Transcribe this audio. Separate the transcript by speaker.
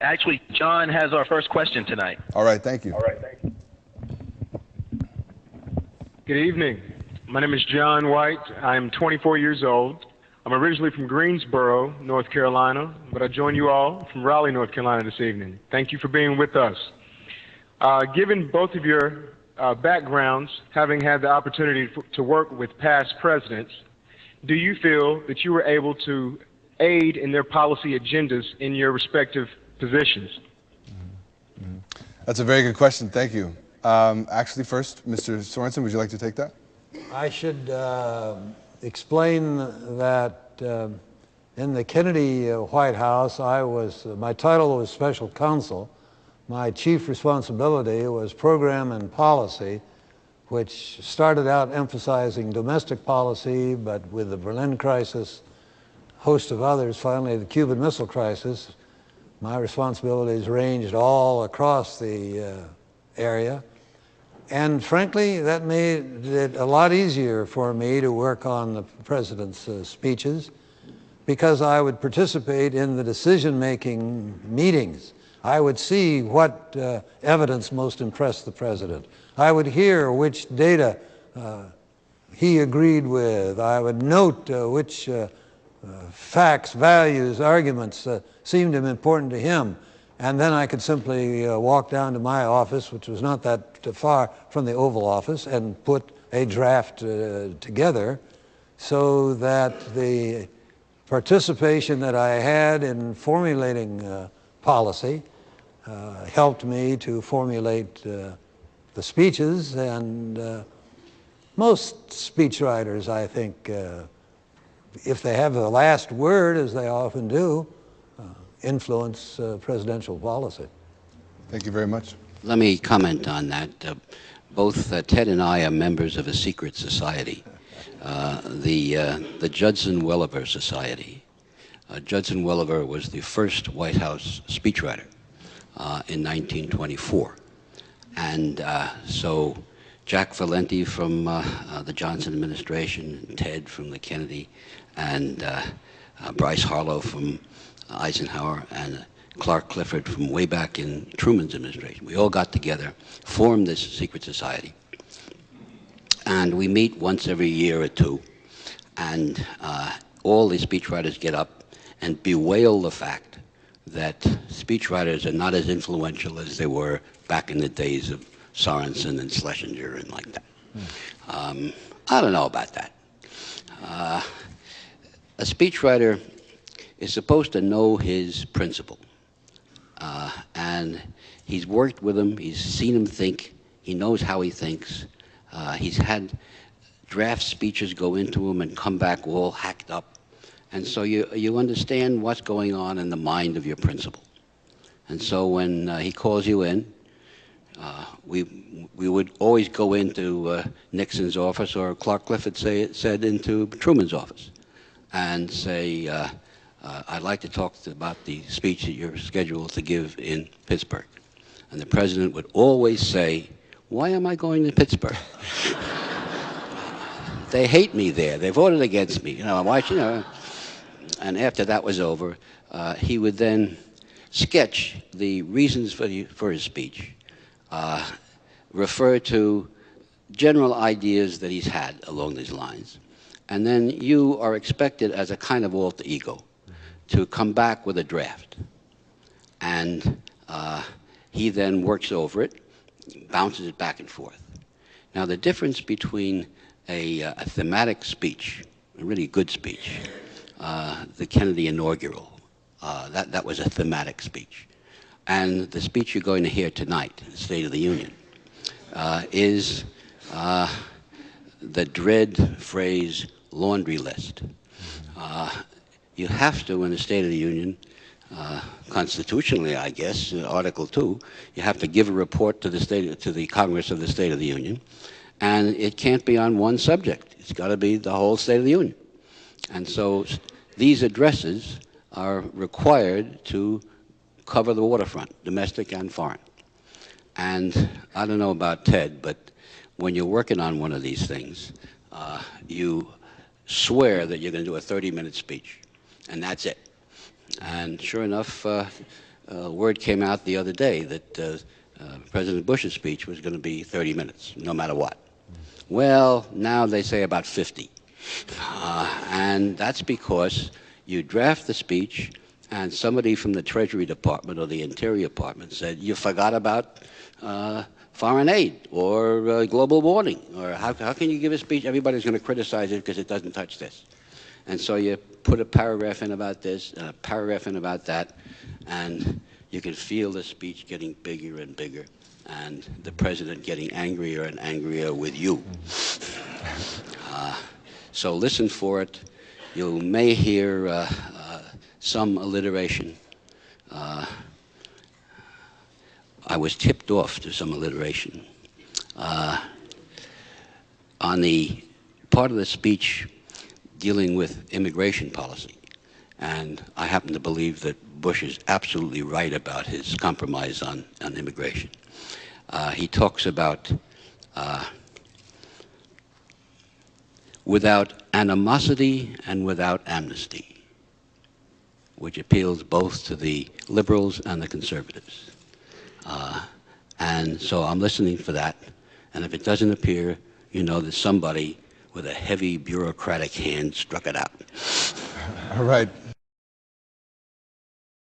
Speaker 1: Actually, John has our first question tonight.
Speaker 2: All right, thank you.
Speaker 3: Good evening. My name is John White. I'm 24 years old. I'm originally from Greensboro, North Carolina, but I join you all from Raleigh, North Carolina this evening. Thank you for being with us. Given both of your backgrounds, having had the opportunity to work with past presidents, do you feel that you were able to aid in their policy agendas in your respective positions?
Speaker 2: That's a very good question. Thank you. Actually, first, Mr. Sorenson, would you like to take that?
Speaker 4: I should explain that in the Kennedy White House, my title was special counsel. My chief responsibility was program and policy, which started out emphasizing domestic policy, but with the Berlin crisis, a host of others, finally the Cuban Missile Crisis, my responsibilities ranged all across the area. And frankly, that made it a lot easier for me to work on the president's speeches, because I would participate in the decision-making meetings. I would see what evidence most impressed the president. I would hear which data he agreed with. I would note which facts, values, arguments seemed important to him. And then I could simply walk down to my office, which was not that far from the Oval Office, and put a draft together so that the participation that I had in formulating policy helped me to formulate the speeches. And most speechwriters, I think, if they have the last word, as they often do, influence presidential policy.
Speaker 2: Thank you very much.
Speaker 5: Let me comment on that. Both Ted and I are members of a secret society, the Judson Welliver Society. Judson Welliver was the first White House speechwriter in 1924. And so Jack Valenti from the Johnson administration, Ted from the Kennedy, and Bryce Harlow from Eisenhower, and Clark Clifford from way back in Truman's administration. We all got together, formed this secret society. And we meet once every year or two, and all the speechwriters get up and bewail the fact that speechwriters are not as influential as they were back in the days of Sorenson and Schlesinger and like that. I don't know about that. A speechwriter is supposed to know his principal. And he's worked with him, he's seen him think, he knows how he thinks. He's had draft speeches go into him and come back all hacked up. And so you understand what's going on in the mind of your principal. And so when he calls you in, we would always go into Nixon's office, or Clark Clifford said into Truman's office, and say, I'd like to talk about the speech that you're scheduled to give in Pittsburgh. And the president would always say, why am I going to Pittsburgh? They hate me there. They voted against me. And after that was over, he would then sketch the reasons for his speech, refer to general ideas that he's had along these lines. And then you are expected, as a kind of alter ego, to come back with a draft. And he then works over it, bounces it back and forth. Now, the difference between a thematic speech, a really good speech, the Kennedy inaugural, that was a thematic speech, and the speech you're going to hear tonight, the State of the Union, is the dread phrase laundry list. You have to, in the State of the Union, constitutionally, I guess, Article 2, you have to give a report to the Congress of the State of the Union, and it can't be on one subject. It's got to be the whole State of the Union. And so these addresses are required to cover the waterfront, domestic and foreign. And I don't know about Ted, but when you're working on one of these things, you swear that you're going to do a 30-minute speech, and that's it. And sure enough, word came out the other day that President Bush's speech was going to be 30 minutes, no matter what. Well, now they say about 50. And that's because you draft the speech and somebody from the Treasury Department or the Interior Department said, you forgot about foreign aid or global warming, or how can you give a speech? Everybody's going to criticize it because it doesn't touch this. And so you put a paragraph in about this and a paragraph in about that, and you can feel the speech getting bigger and bigger, and the president getting angrier and angrier with you. So listen for it. You may hear some alliteration. I was tipped off to some alliteration. On the part of the speech dealing with immigration policy, and I happen to believe that Bush is absolutely right about his compromise on immigration. He talks about without animosity and without amnesty, which appeals both to the liberals and the conservatives. And so I'm listening for that, and if it doesn't appear, you know that somebody with a heavy bureaucratic hand struck it out.
Speaker 2: All right.